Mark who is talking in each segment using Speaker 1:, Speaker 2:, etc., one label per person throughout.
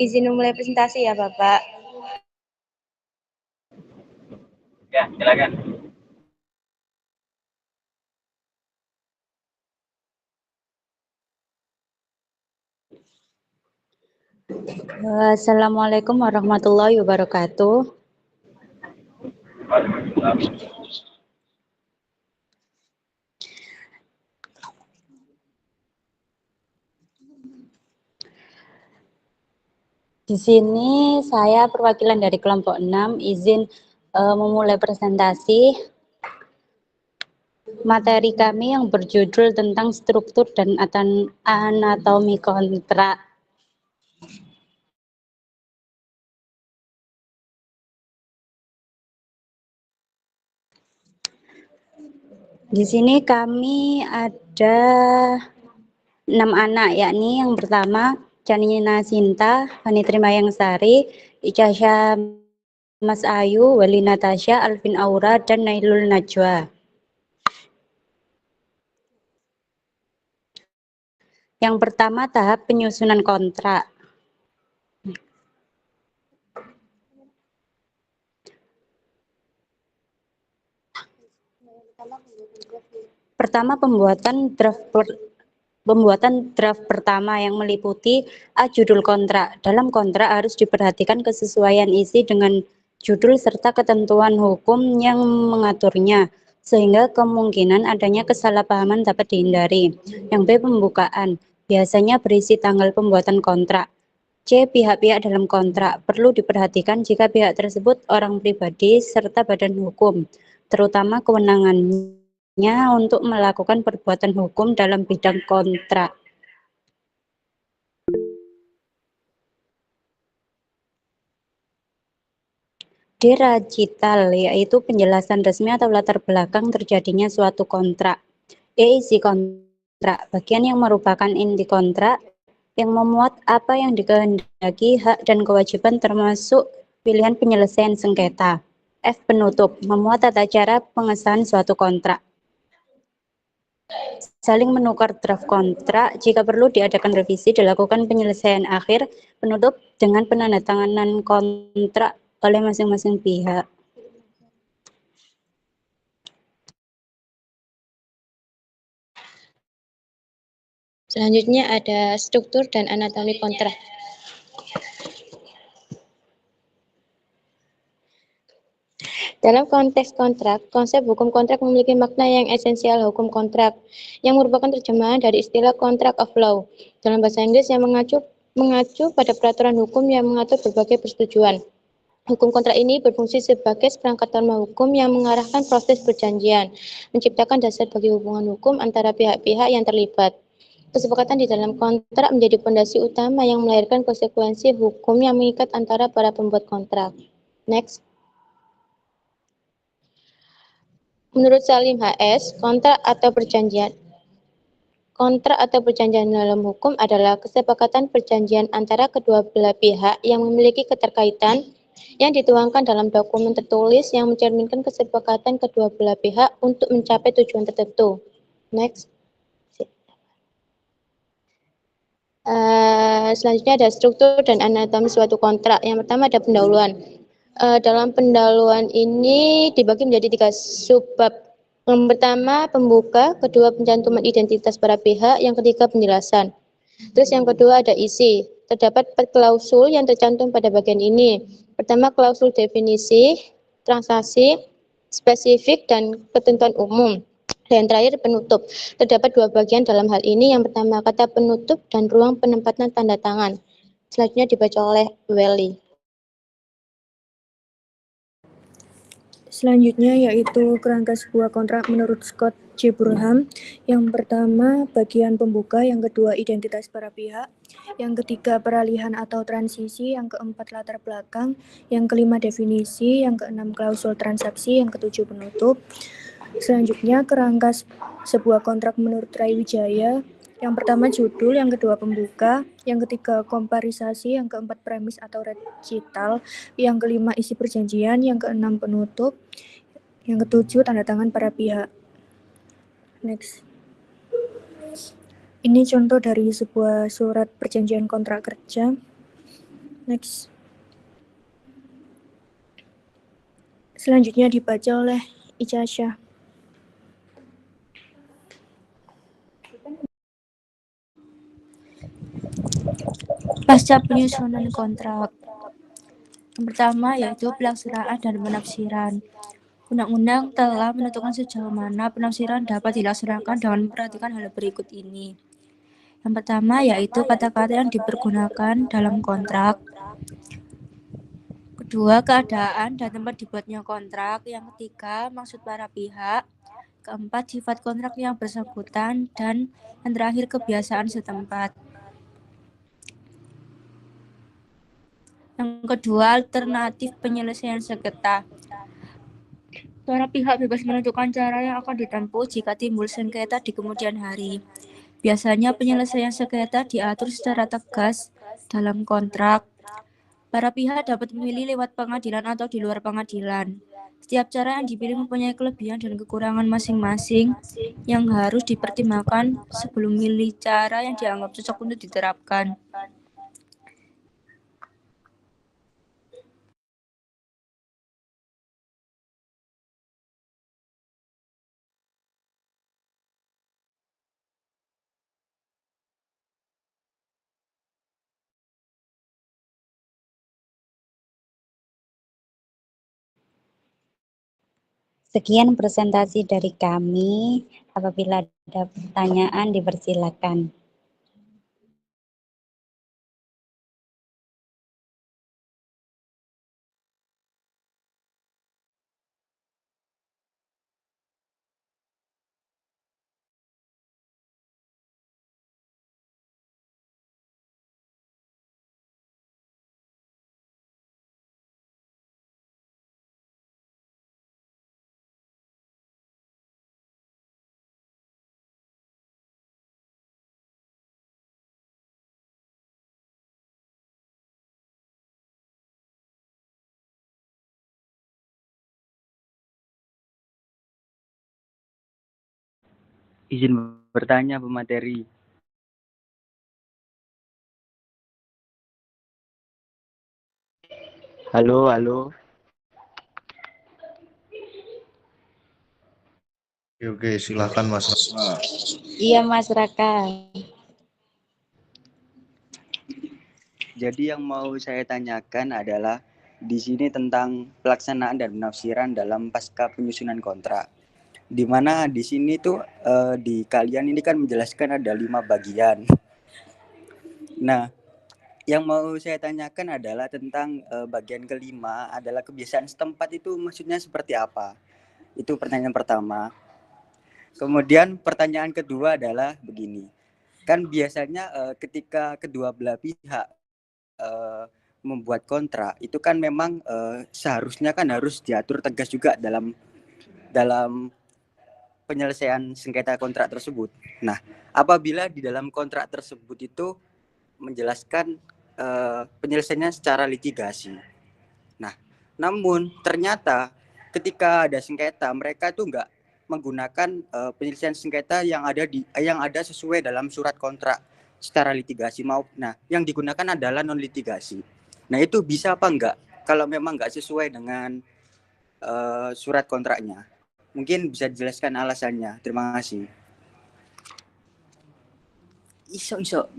Speaker 1: Izin memulai presentasi ya, Bapak.
Speaker 2: Ya, silakan.
Speaker 1: Assalamualaikum warahmatullahi wabarakatuh. Di sini saya perwakilan dari kelompok 6 izin memulai presentasi materi kami yang berjudul tentang struktur dan anatomi kontrak. Di sini kami ada 6 anak, yakni yang pertama Canina Sinta, Vanitri Mayang Sari, Icasha Mas Ayu, Wali Natasha, Alvin Aura, dan Nailul Najwa. Yang pertama tahap penyusunan kontrak. Pertama pembuatan draft pertama yang meliputi judul kontrak. Dalam kontrak harus diperhatikan kesesuaian isi dengan judul serta ketentuan hukum yang mengaturnya, sehingga kemungkinan adanya kesalahpahaman dapat dihindari. Yang B. Pembukaan. Biasanya berisi tanggal pembuatan kontrak. C. Pihak-pihak dalam kontrak. Perlu diperhatikan jika pihak tersebut orang pribadi serta badan hukum, terutama kewenangannya untuk melakukan perbuatan hukum dalam bidang kontrak. D. Recital, yaitu penjelasan resmi atau latar belakang terjadinya suatu kontrak. E. Isi kontrak, bagian yang merupakan inti kontrak yang memuat apa yang dikehendaki, hak dan kewajiban termasuk pilihan penyelesaian sengketa. F. Penutup, memuat tata cara pengesahan suatu kontrak. Saling menukar draft kontrak, jika perlu diadakan revisi, dilakukan penyelesaian akhir, penutup dengan penandatanganan kontrak oleh masing-masing pihak.
Speaker 3: Selanjutnya ada struktur dan anatomi kontrak. Dalam konteks kontrak, konsep hukum kontrak memiliki makna yang esensial. Hukum kontrak yang merupakan terjemahan dari istilah contract of law dalam bahasa Inggris yang mengacu pada peraturan hukum yang mengatur berbagai persetujuan. Hukum kontrak ini berfungsi sebagai seperangkat norma hukum yang mengarahkan proses perjanjian, menciptakan dasar bagi hubungan hukum antara pihak-pihak yang terlibat. Kesepakatan di dalam kontrak menjadi fondasi utama yang melahirkan konsekuensi hukum yang mengikat antara para pembuat kontrak. Next. Menurut Salim HS, kontrak atau perjanjian dalam hukum adalah kesepakatan perjanjian antara kedua belah pihak yang memiliki keterkaitan yang dituangkan dalam dokumen tertulis yang mencerminkan kesepakatan kedua belah pihak untuk mencapai tujuan tertentu. Next. Selanjutnya ada struktur dan anatomi suatu kontrak. Yang pertama ada pendahuluan. Dalam pendahuluan ini dibagi menjadi 3 subbab. Yang pertama pembuka, kedua pencantuman identitas para pihak, yang ketiga penjelasan. Terus yang kedua ada isi. Terdapat 4 klausul yang tercantum pada bagian ini. Pertama klausul definisi, transaksi, spesifik, dan ketentuan umum. Dan terakhir penutup. Terdapat 2 bagian dalam hal ini. Yang pertama kata penutup dan ruang penempatan tanda tangan. Selanjutnya dibaca oleh Welly.
Speaker 4: Selanjutnya yaitu kerangka sebuah kontrak menurut Scott J. Burham. Yang pertama bagian pembuka, yang kedua identitas para pihak, yang ketiga peralihan atau transisi, yang keempat latar belakang, yang kelima definisi, yang keenam klausul transaksi, yang ketujuh penutup. Selanjutnya kerangka sebuah kontrak menurut Ray Wijaya. Yang pertama judul, yang kedua pembuka, yang ketiga komparisasi, yang keempat premis atau recital, yang kelima isi perjanjian, yang keenam penutup, yang ketujuh tanda tangan para pihak. Next. Ini contoh dari sebuah surat perjanjian kontrak kerja. Next. Selanjutnya dibaca oleh Ica Syah. Pasca penyusunan kontrak. Yang pertama yaitu pelaksanaan dan penafsiran. Undang-undang telah menentukan sejauh mana penafsiran dapat dilaksanakan dengan memperhatikan hal berikut ini. Yang pertama yaitu kata-kata yang dipergunakan dalam kontrak. Kedua, keadaan dan tempat dibuatnya kontrak. Yang ketiga, maksud para pihak. Keempat, sifat kontrak yang bersangkutan. Dan yang terakhir, kebiasaan setempat. Yang kedua, alternatif penyelesaian sengketa. Para pihak bebas menentukan cara yang akan ditempuh jika timbul sengketa di kemudian hari. Biasanya penyelesaian sengketa diatur secara tegas dalam kontrak. Para pihak dapat memilih lewat pengadilan atau di luar pengadilan. Setiap cara yang dipilih mempunyai kelebihan dan kekurangan masing-masing yang harus dipertimbangkan sebelum memilih cara yang dianggap cocok untuk diterapkan.
Speaker 1: Sekian presentasi dari kami. Apabila ada pertanyaan, dipersilakan.
Speaker 2: Izin bertanya pemateri. Halo, halo.
Speaker 5: Oke, silakan Mas Raka.
Speaker 1: Iya, Mas Raka.
Speaker 6: Jadi yang mau saya tanyakan adalah di sini tentang pelaksanaan dan penafsiran dalam pasca penyusunan kontrak. Di mana di sini tuh di kalian ini kan menjelaskan ada 5 bagian. Nah, yang mau saya tanyakan adalah tentang bagian kelima adalah kebiasaan setempat itu maksudnya seperti apa? Itu pertanyaan pertama. Kemudian pertanyaan kedua adalah begini. Kan biasanya ketika kedua belah pihak membuat kontrak itu kan memang seharusnya kan harus diatur tegas juga dalam penyelesaian sengketa kontrak tersebut. Nah, apabila di dalam kontrak tersebut itu menjelaskan penyelesaiannya secara litigasi. Nah, namun ternyata ketika ada sengketa mereka itu enggak menggunakan penyelesaian sengketa yang ada sesuai dalam surat kontrak secara litigasi nah yang digunakan adalah non litigasi. Nah itu bisa apa enggak kalau memang enggak sesuai dengan surat kontraknya? Mungkin bisa dijelaskan alasannya. Terima kasih. Iso.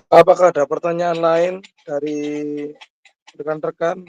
Speaker 7: Apakah ada pertanyaan lain dari rekan-rekan?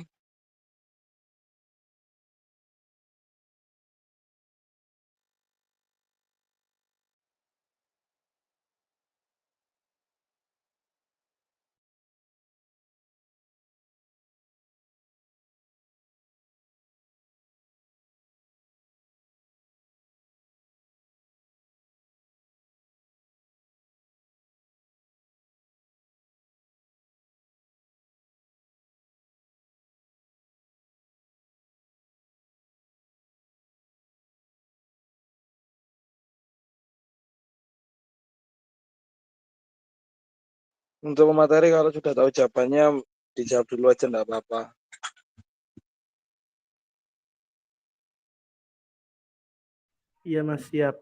Speaker 7: Untuk materi kalau sudah tahu jawabannya dijawab dulu aja enggak apa-apa.
Speaker 8: Iya Mas, siap.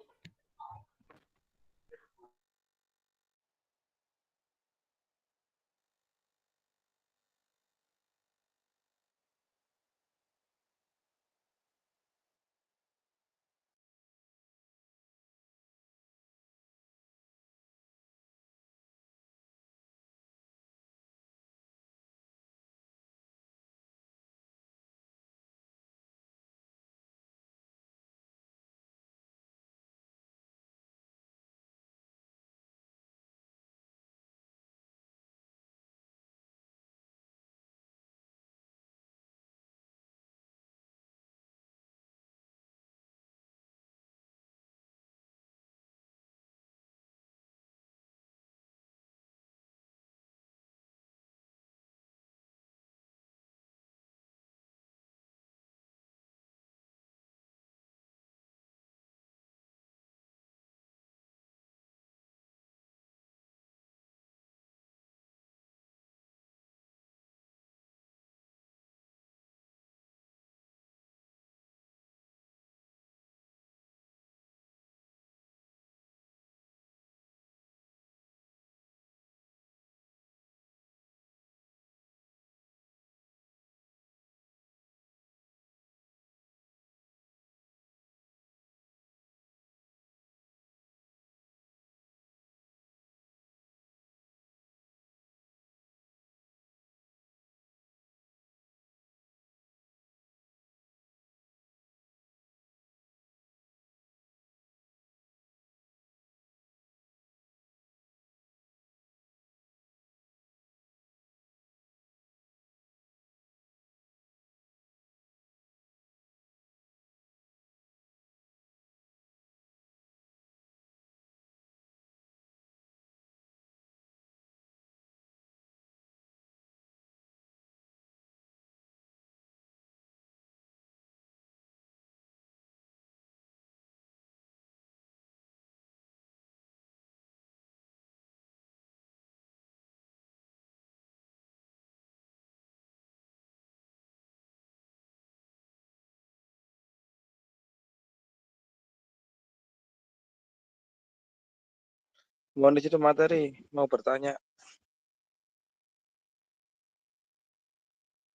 Speaker 7: Mohon izin materi, mau bertanya.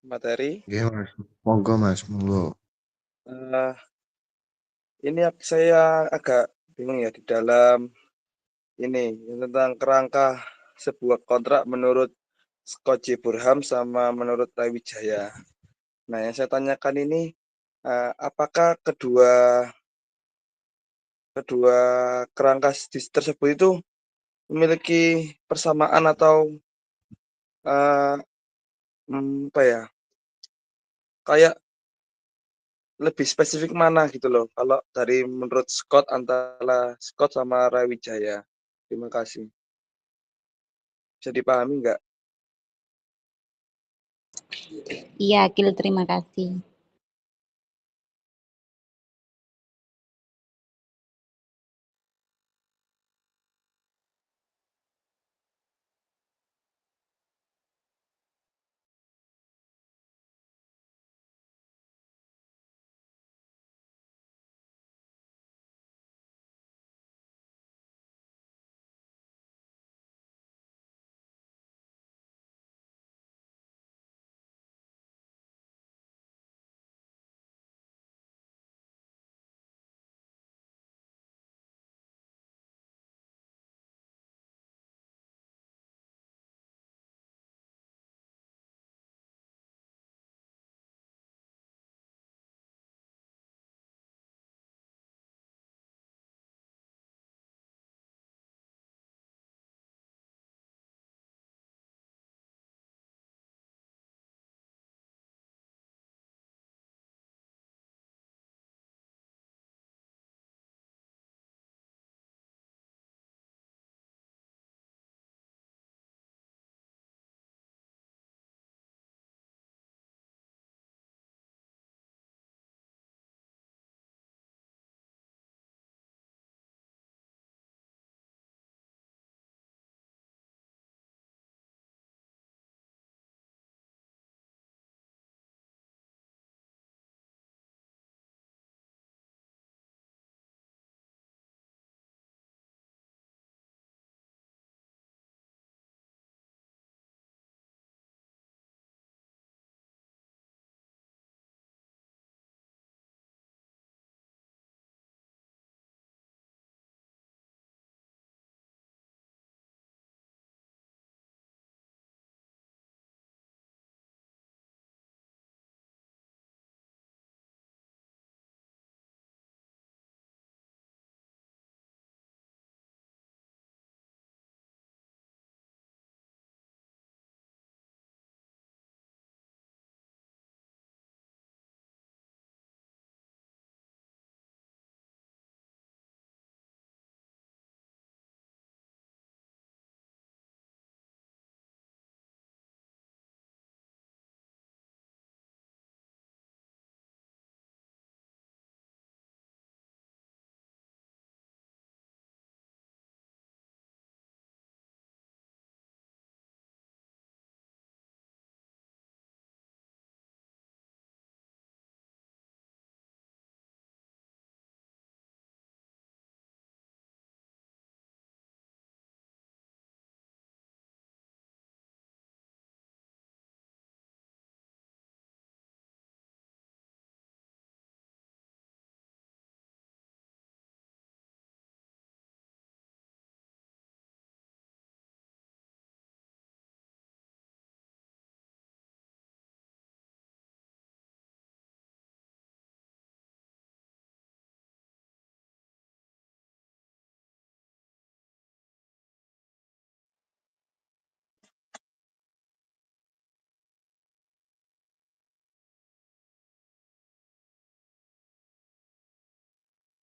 Speaker 7: Materi,
Speaker 5: Oke, Mas. Monggo, Mas. Monggo.
Speaker 7: eh, ini saya agak bingung ya di dalam ini tentang kerangka sebuah kontrak menurut Scott J. Burham sama menurut Tawijaya. Nah, yang saya tanyakan ini apakah kedua kerangka tersebut itu memiliki persamaan atau eh, apa ya? Kayak lebih spesifik mana gitu loh kalau dari menurut Scott antara Scott sama Rawijaya. Terima kasih. Bisa dipahami nggak?
Speaker 1: Iya, Akil, terima kasih.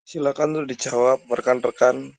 Speaker 7: Silakan untuk dijawab rekan-rekan.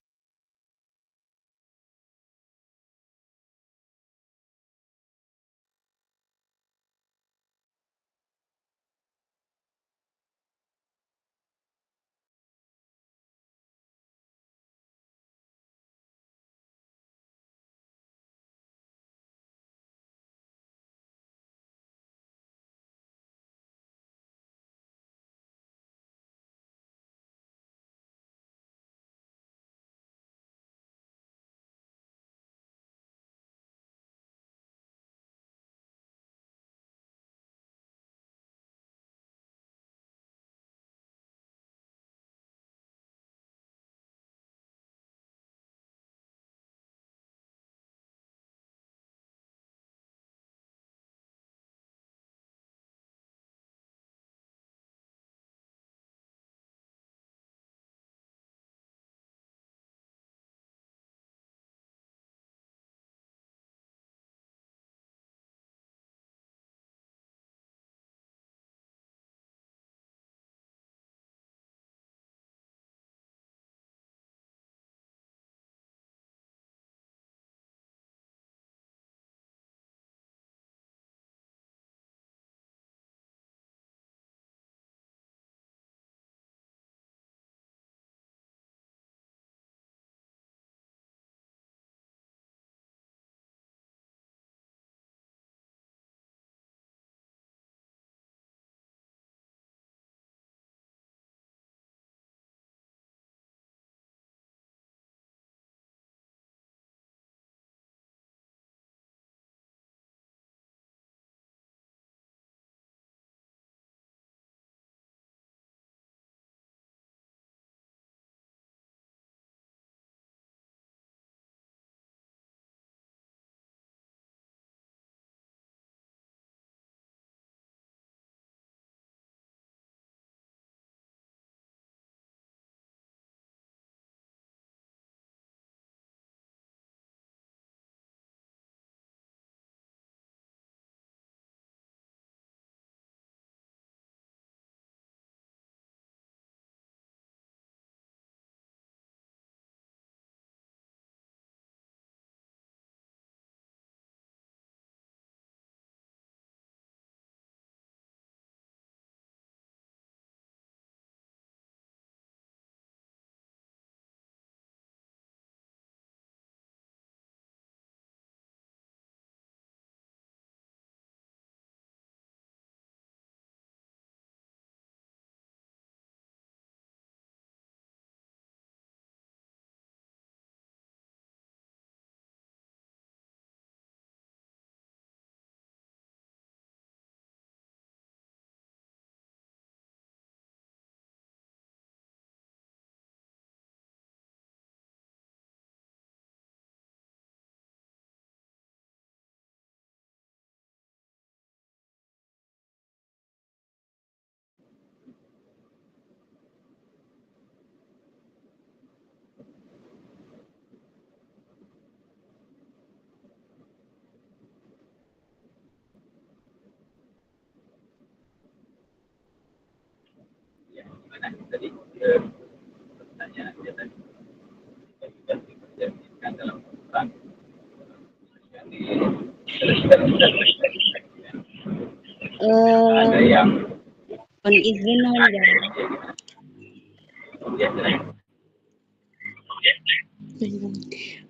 Speaker 1: Mohon izin menjawab.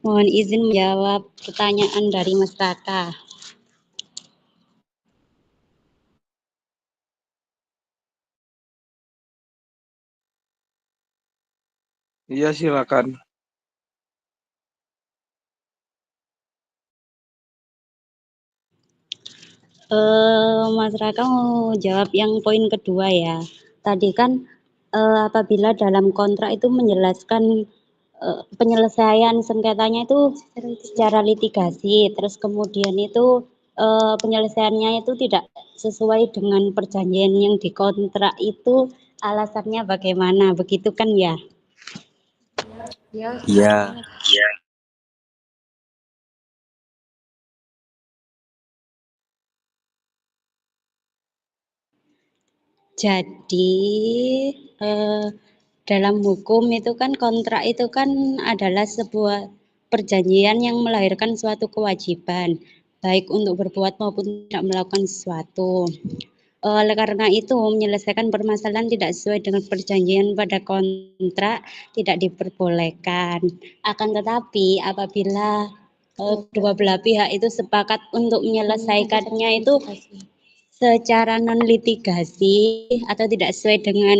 Speaker 1: Mohon izin menjawab pertanyaan dari Mas Raka.
Speaker 7: Iya, silakan.
Speaker 1: Mas Raka mau jawab yang poin kedua ya. Tadi kan apabila dalam kontrak itu menjelaskan penyelesaian sengketanya itu secara litigasi, terus kemudian itu penyelesaiannya itu tidak sesuai dengan perjanjian yang di kontrak itu, alasannya bagaimana, begitu kan ya?
Speaker 6: Iya.
Speaker 1: Jadi dalam hukum itu kan kontrak itu kan adalah sebuah perjanjian yang melahirkan suatu kewajiban, baik untuk berbuat maupun tidak melakukan sesuatu. Oleh karena itu, menyelesaikan permasalahan tidak sesuai dengan perjanjian pada kontrak tidak diperbolehkan. Akan tetapi apabila kedua belah pihak itu sepakat untuk menyelesaikannya itu secara non litigasi atau tidak sesuai dengan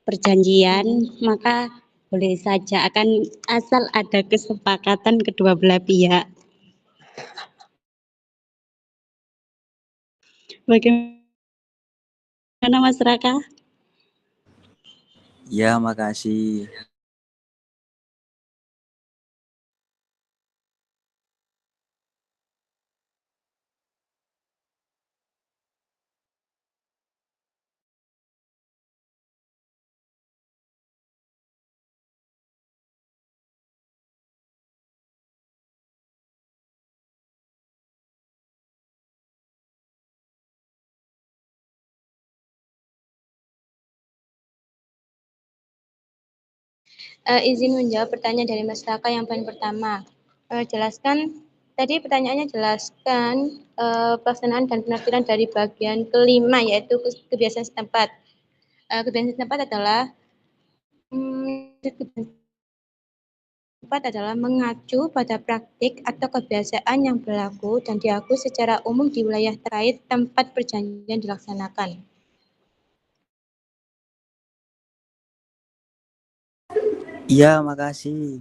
Speaker 1: perjanjian, maka boleh saja akan asal ada kesepakatan kedua belah pihak. Bagaimana Mas Raka?
Speaker 6: Ya, makasih.
Speaker 3: Izin menjawab pertanyaan dari Mas Raka yang poin pertama. Jelaskan, tadi pertanyaannya jelaskan pelaksanaan dan penafsiran dari bagian kelima, yaitu kebiasaan setempat. Kebiasaan setempat adalah mengacu pada praktik atau kebiasaan yang berlaku dan diakui secara umum di wilayah terkait tempat perjanjian dilaksanakan.
Speaker 6: Iya, makasih.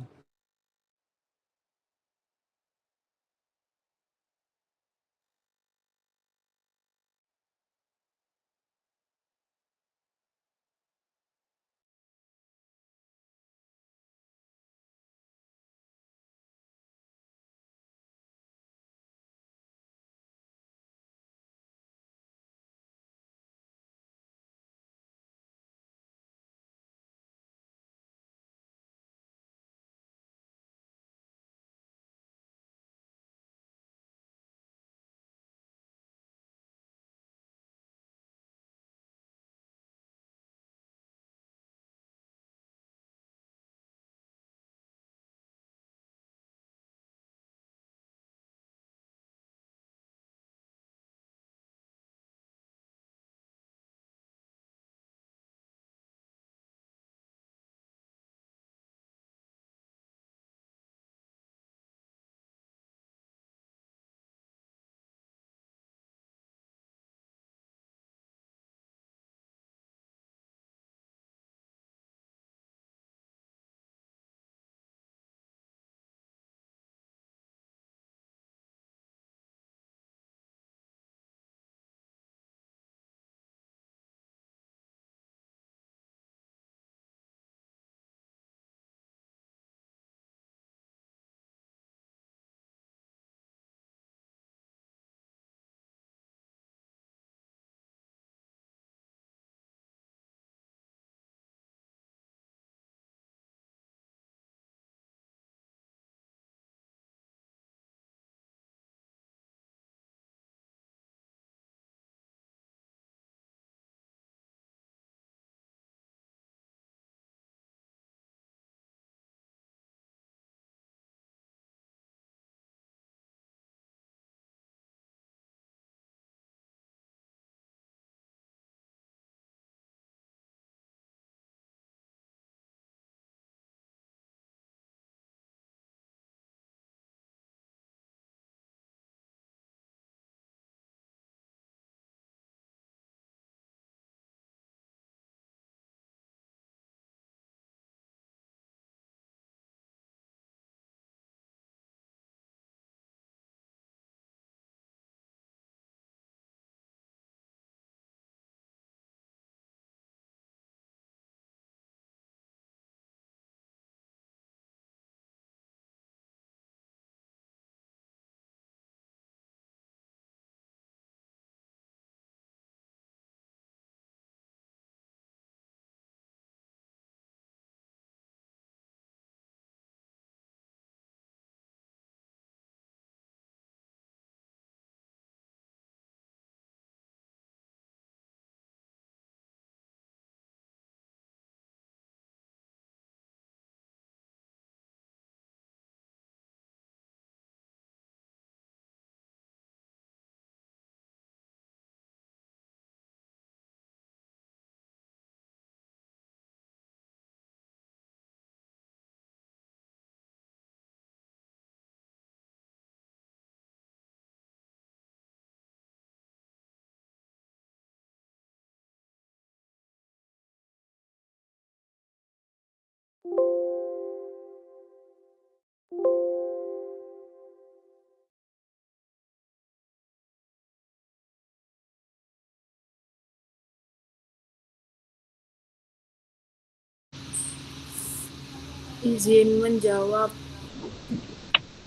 Speaker 9: izin menjawab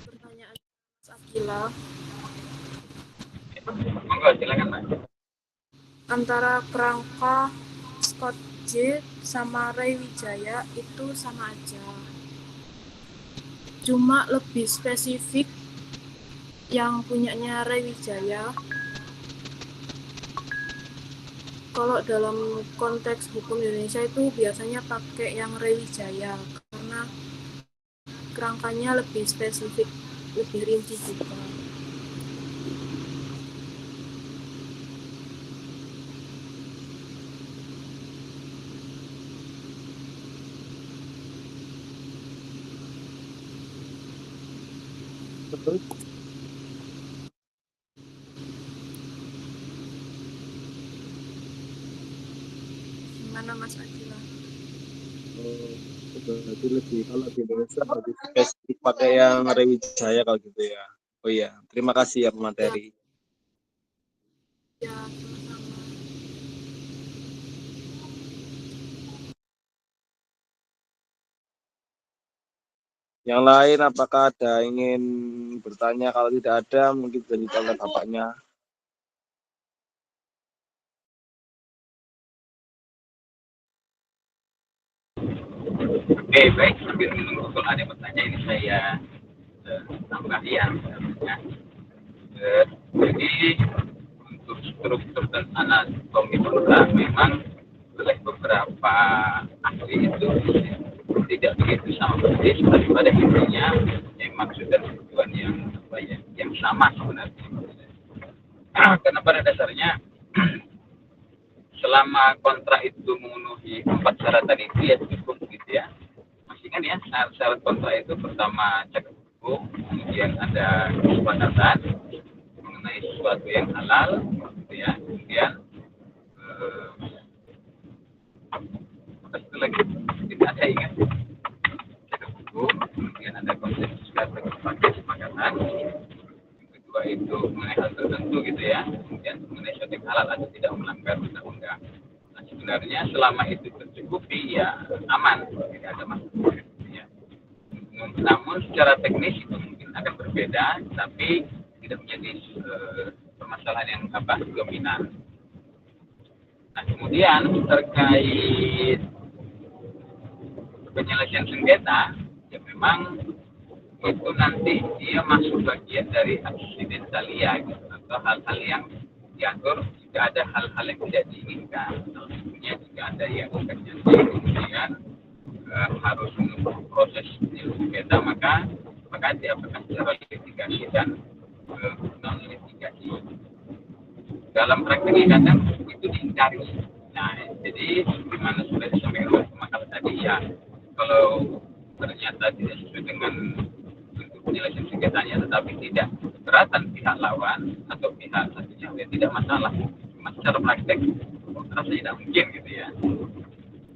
Speaker 9: pertanyaan Mas Akila.
Speaker 10: Monggo, silakan Mbak.
Speaker 9: Antara kerangka Scott J sama Ray Wijaya itu sama aja. Cuma lebih spesifik yang punyanya Ray Wijaya. Kalau dalam konteks hukum Indonesia itu biasanya pakai yang Ray Wijaya karena kerangkanya lebih spesifik, lebih rinci juga.
Speaker 7: Betul.
Speaker 9: Gimana Mas Akila?
Speaker 7: Berarti lebih kalau di Indonesia lebih spesifik pakai yang Rewijaya kalau gitu ya. Oh iya, terima kasih ya pemateri.
Speaker 9: Ya, sama-sama.
Speaker 7: Yang lain apakah ada ingin bertanya? Kalau tidak ada mungkin bisa ditanya bapaknya.
Speaker 10: Oke, baik. Sambil menunggu kalau ada pertanyaan ini saya tambah ya. Jadi untuk struktur dan anatomi kontra memang oleh beberapa ahli itu tidak begitu sama persis, tapi pada intinya maksud dan tujuan yang sama sebenarnya. Karena pada dasarnya selama kontrak itu memenuhi 4 syarat tadi itu ya cukup gitu ya. Masih kan ya syarat kontrak itu pertama cakap hukum, kemudian ada kesepakatan mengenai sesuatu yang halal gitu ya, kemudian apa itu lagi tidak saya ingat cakap hukum, kemudian ada konsensus kata kesepakatan, yang kedua itu mengenai hal tertentu gitu ya, kemudian mengenai sesuatu yang halal atau tidak melanggar undang-undang. Nah, sebenarnya selama itu tercukupi ya aman, tidak ada masalah gitu ya. Namun secara teknis itu mungkin akan berbeda, tapi tidak menjadi permasalahan yang dominan. Nah, kemudian terkait penyelesaian sengketa, ya memang itu nanti dia masuk bagian dari aksidentalia gitu, atau hal-hal yang diatur jika ada hal-hal yang tidak diinginkan. Tentunya jika ada yang terjadi kemudian harus menunggu proses sengketa, maka diapakan secara litigasi dan non litigasi. Dalam prakteknya kadang itu dihindari. Nah, jadi dimana sudah disampaikan oleh pemakaian tadi ya, kalau ternyata tidak sesuai dengan bentuk penyelesaian sengketanya, tetapi tidak keberatan pihak lawan atau pihak satunya, ya tidak masalah. Cuma secara praktek rasanya tidak mungkin gitu ya.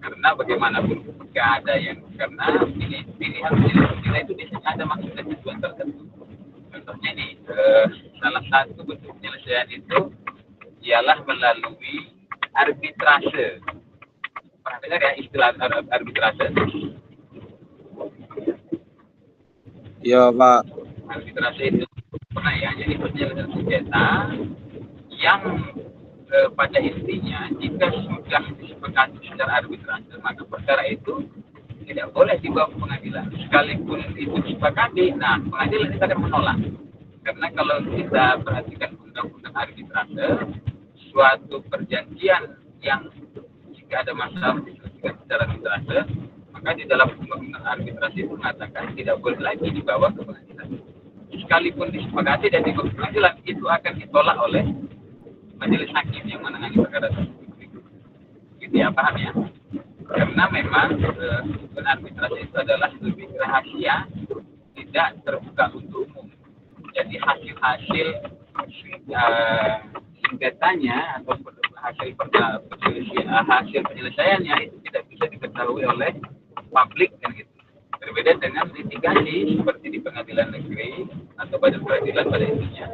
Speaker 10: Karena bagaimanapun jika ada yang karena ini pilihan penyelesaian itu biasanya ada maksud dan tujuan tertentu. Contohnya nih, salah satu bentuk penyelesaian itu ialah melalui arbitrase. Pernah dengar ya istilah arbitrase?
Speaker 7: Ya Pak.
Speaker 10: Arbitrase itu pernah ya, jadi penyelesaian sengketa yang pada intinya jika sudah disepakati secara arbitrase, maka perkara itu tidak boleh dibawa ke pengadilan. Sekalipun itu disepakati, nah pengadilan itu akan menolak. Karena kalau kita perhatikan undang-undang arbitrase, suatu perjanjian yang jika ada masalah diselesaikan secara arbitrase, maka di dalam undang-undang arbitrase itu mengatakan tidak boleh lagi dibawa ke pengadilan. Sekalipun disepakati dan dibawa ke pengadilan, itu akan ditolak oleh majelis hakim yang menangani perkara tersebut. Gitu ya, paham ya? Karena memang arbitrase itu adalah lebih rahasia, tidak terbuka untuk umum. Jadi hasil sengketanya atau hasil penyelesaiannya itu tidak bisa diketahui oleh publik kan gitu. Berbeda dengan litigasi seperti di pengadilan negeri atau pada peradilan pada intinya.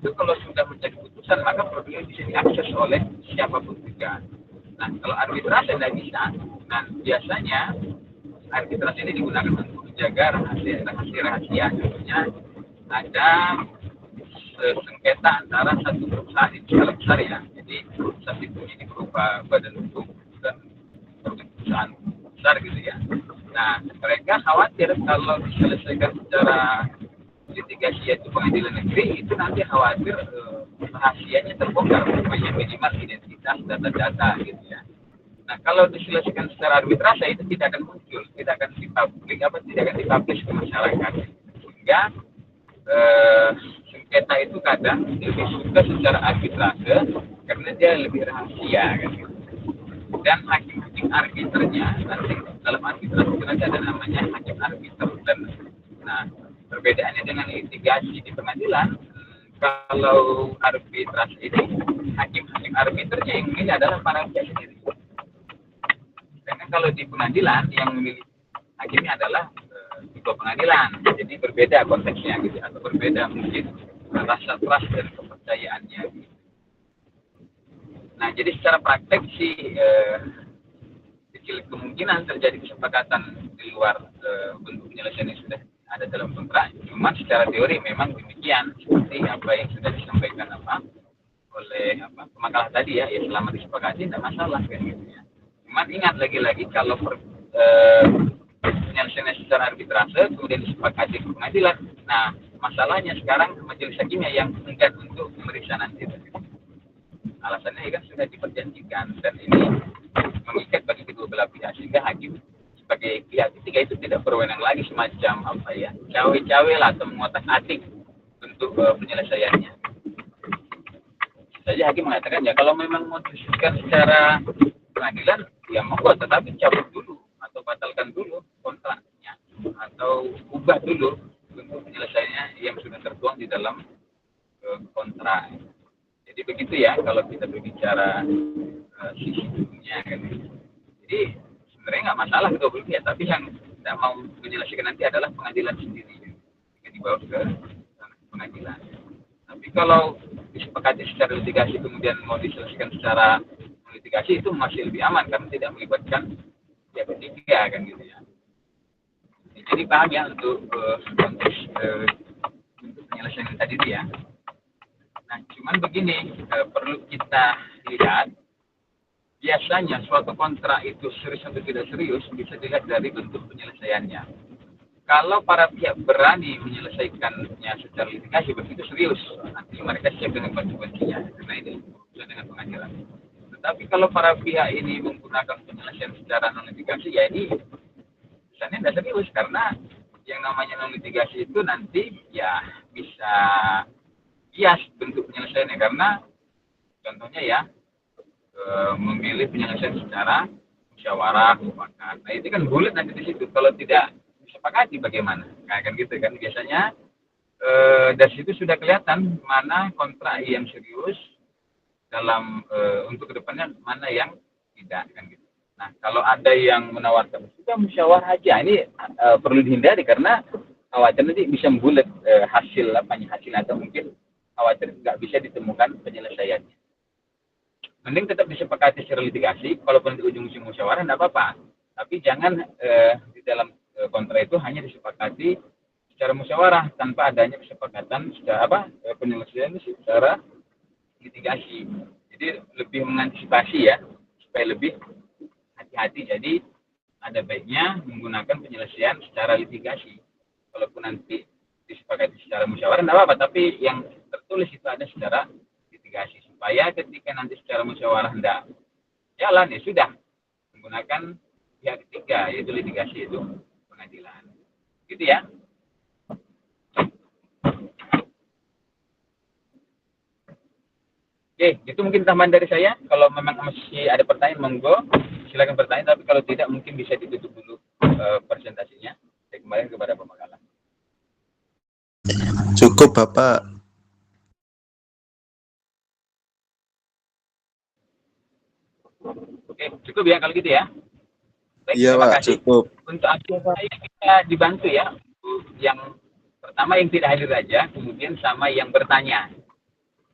Speaker 10: Itu kalau sudah menjadi putusan maka problemnya bisa diakses oleh siapapun juga. Nah, kalau arbitrase tidak bisa, nah biasanya arbitrase ini digunakan untuk menjaga rahasia. Contohnya ada sengketa antara satu perusahaan itu skala besar ya. Jadi perusahaan itu ini berupa badan hukum dan perusahaan besar gitu ya. Nah, mereka khawatir kalau diselesaikan secara litigasi yaitu pengadilan negeri itu nanti khawatir rahasianya terbongkar, supaya minimal identitas data-data gitu ya. Nah, kalau diselesaikan secara arbitrase itu tidak akan muncul, tidak akan dipublish ke masyarakat, sehingga sengketa itu kadang lebih suka secara arbitrase karena dia lebih rahasia kan gitu. Dan hakim-hakim arbiternya nanti dalam arbitrase itu nanti ada namanya hakim arbiter. Dan nah, perbedaannya dengan litigasi di pengadilan, kalau arbitrase ini hakim-hakim arbiternya yang memilih adalah para pihak sendiri. Karena kalau di pengadilan yang memilih hakimnya adalah ketua pengadilan, jadi berbeda konteksnya gitu, atau berbeda mungkin rasa trust dan kepercayaannya. Nah, jadi secara praktek sih kecil kemungkinan terjadi kesepakatan di luar bentuk penyelesaian yang sudah ada dalam kontrak. Cuma secara teori memang demikian, seperti apa yang sudah disampaikan oleh pemakalah tadi ya, selama disepakati tidak masalah kan gitu ya. Cuma ingat lagi-lagi kalau penyelesaian secara arbitrase kemudian disepakati ke pengadilan. Nah, masalahnya sekarang majelis hakimnya yang enggan untuk memeriksa nanti. Alasannya kan sudah diperjanjikan dan ini mengikat bagi kedua belah pihak, sehingga hakim sebagai pihak ketiga itu tidak berwenang lagi semacam cawe-cawe lah atau mengotak-atik untuk penyelesaiannya. Saja hakim mengatakan ya kalau memang mau disebutkan secara pengadilan ya monggo, tetapi cabut dulu atau batalkan dulu kontraknya atau ubah dulu untuk penyelesaiannya yang sudah tertuang di dalam kontrak. Jadi begitu ya kalau kita berbicara sisi hukumnya kan. Jadi sebenarnya nggak masalah kedua belah pihak, tapi yang tidak mau menyelesaikan nanti adalah pengadilan sendiri yang dibawa ke pengadilan. Tapi kalau disepakati secara litigasi kemudian mau diselesaikan secara litigasi itu masih lebih aman karena tidak melibatkan pihak ketiga kan gitu ya. Jadi paham ya untuk konteks untuk penyelesaian tadi itu ya. Nah, cuman begini, perlu kita lihat biasanya suatu kontrak itu serius atau tidak serius bisa dilihat dari bentuk penyelesaiannya. Kalau para pihak berani menyelesaikannya secara litigasi begitu serius, nanti mereka siap dengan konsekuensinya karena ini sesuai dengan pengadilan. Tetapi kalau para pihak ini menggunakan penyelesaian secara non litigasi, ya ini misalnya tidak serius karena yang namanya non litigasi itu nanti ya bisa bias bentuk penyelesaiannya, karena contohnya ya memilih penyelesaian secara musyawarah mufakat. Nah itu kan bulat nanti di situ. Kalau tidak disepakati bagaimana? Nah kan gitu kan biasanya dari situ sudah kelihatan mana kontrak yang serius dalam untuk kedepannya, mana yang tidak kan gitu. Nah kalau ada yang menawarkan sudah musyawarah aja, ini perlu dihindari karena khawatir nanti bisa membulat hasil atau mungkin khawatir nggak bisa ditemukan penyelesaiannya. Mending tetap disepakati secara litigasi, kalaupun di ujung-ujung musyawarah tidak apa-apa. Tapi jangan di dalam kontrak itu hanya disepakati secara musyawarah tanpa adanya kesepakatan secara penyelesaian secara litigasi. Jadi lebih mengantisipasi ya, supaya lebih hati-hati. Jadi ada baiknya menggunakan penyelesaian secara litigasi. Walaupun nanti disepakati secara musyawarah tidak apa-apa, tapi yang tertulis itu ada secara litigasi, supaya ketika nanti secara musyawarah tidak jalan ya sudah menggunakan pihak ketiga yaitu litigasi, itu pengadilan gitu ya. Oke, itu mungkin tambahan dari saya. Kalau memang masih ada pertanyaan monggo silakan bertanya, tapi kalau tidak mungkin bisa ditutup dulu presentasinya. Saya kembali kepada pemakalah.
Speaker 5: Cukup Bapak.
Speaker 10: Oke, cukup ya kalau gitu ya. Baik,
Speaker 5: Iya
Speaker 10: terima
Speaker 5: Pak,
Speaker 10: kasih.
Speaker 5: cukup.
Speaker 10: Untuk akses saya kita dibantu ya. Yang pertama yang tidak hadir aja, kemudian sama yang bertanya.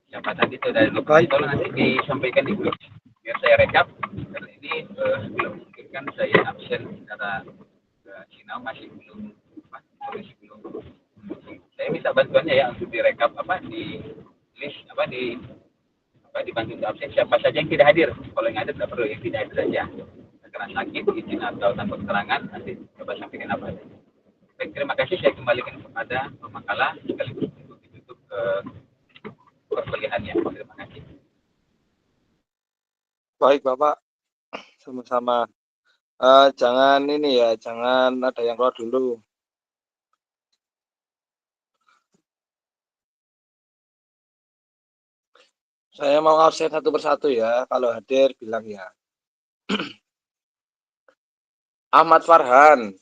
Speaker 10: Siapa tadi itu dari lupa, tolong nanti disampaikan di grup biar saya rekap. Karena ini belum mungkin kan saya absen secara Sinau masih belum saya minta bantuannya ya untuk direkap di list dibantu untuk absen siapa saja yang tidak hadir. Kalau yang ada tidak perlu, yang tidak hadir saja karena sakit, izin atau tanpa keterangan, nanti coba sampaikan apa saja. Baik, terima kasih. Saya kembalikan kepada Pemakala sekaligus untuk ditutup perkuliahannya. Terima kasih.
Speaker 7: Baik Bapak, sama-sama. Jangan ini ya, jangan ada yang keluar dulu. Saya mau absen satu persatu ya, kalau hadir bilang ya. Ahmad Farhan.